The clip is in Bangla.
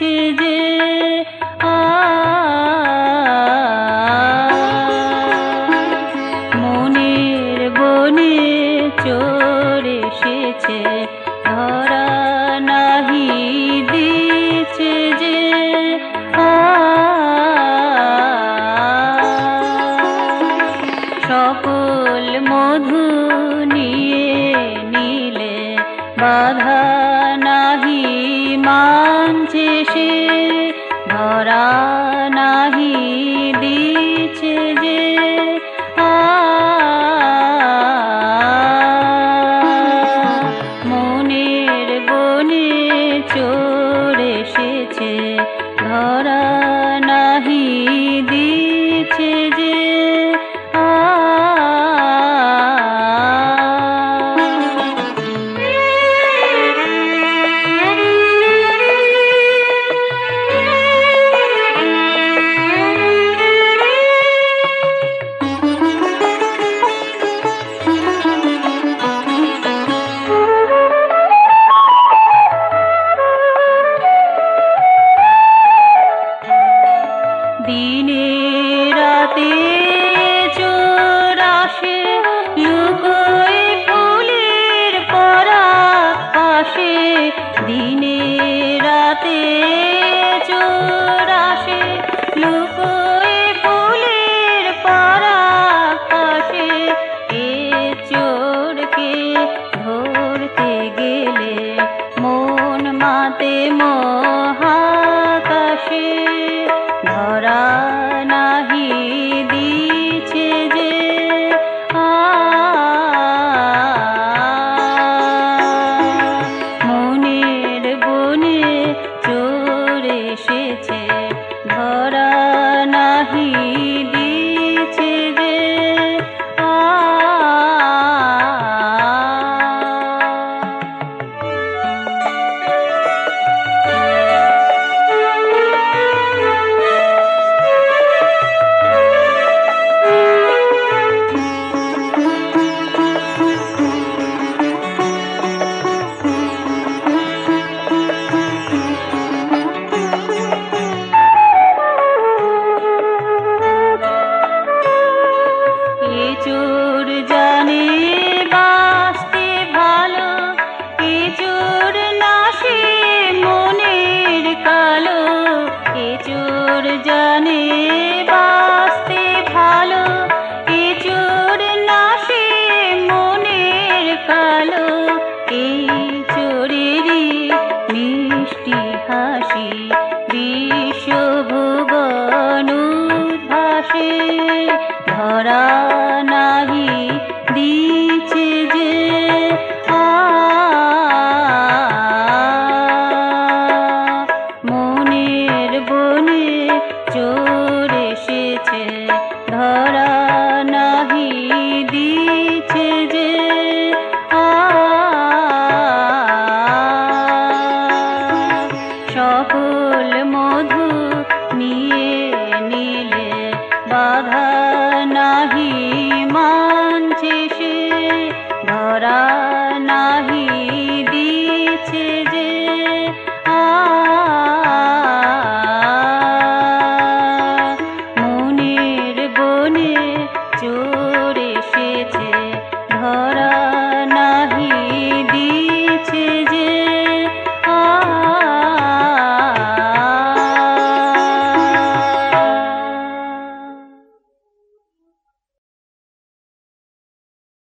দিছে যে মনের বনে চোর এসেছে ধরা নাহি দিছে যে সকল মধু নিয়ে নিলে বাধা নাহি মানছে সে ধরা নাহি দিছে যে মনের বনে চোর এসেছে ধরা নাহি দিছে যে দিনে রাতে চোর আসে লুকোয় ফুলের পরাগ পাশে দিনে রাতে চোর আসে লুকোয় ফুলের পরাগ পাশে এ চোরকে ধরতে গেলে মন মাতে মহাকাশে ধরা নাহি দিছে যে মনের বনে চোর এসেছে ধরা নাহি দিছে যে চোর জানে বাঁচতে ভালো এ চোর নাশে মনের কালো এ চোর জানে বাঁচতে ভালো এ চোর নাশে মনের কালো এই চোরেরই মিষ্টি হাসি বিশ্বভুবন উদ্ভাসে ধরা নাহি দিছে যে মনের বনে চোর এসেছে ধরা নাহি দিছে যে সকল মধু নিয়ে নিলে বাধা নাহি মানছে সে ধরা নাহি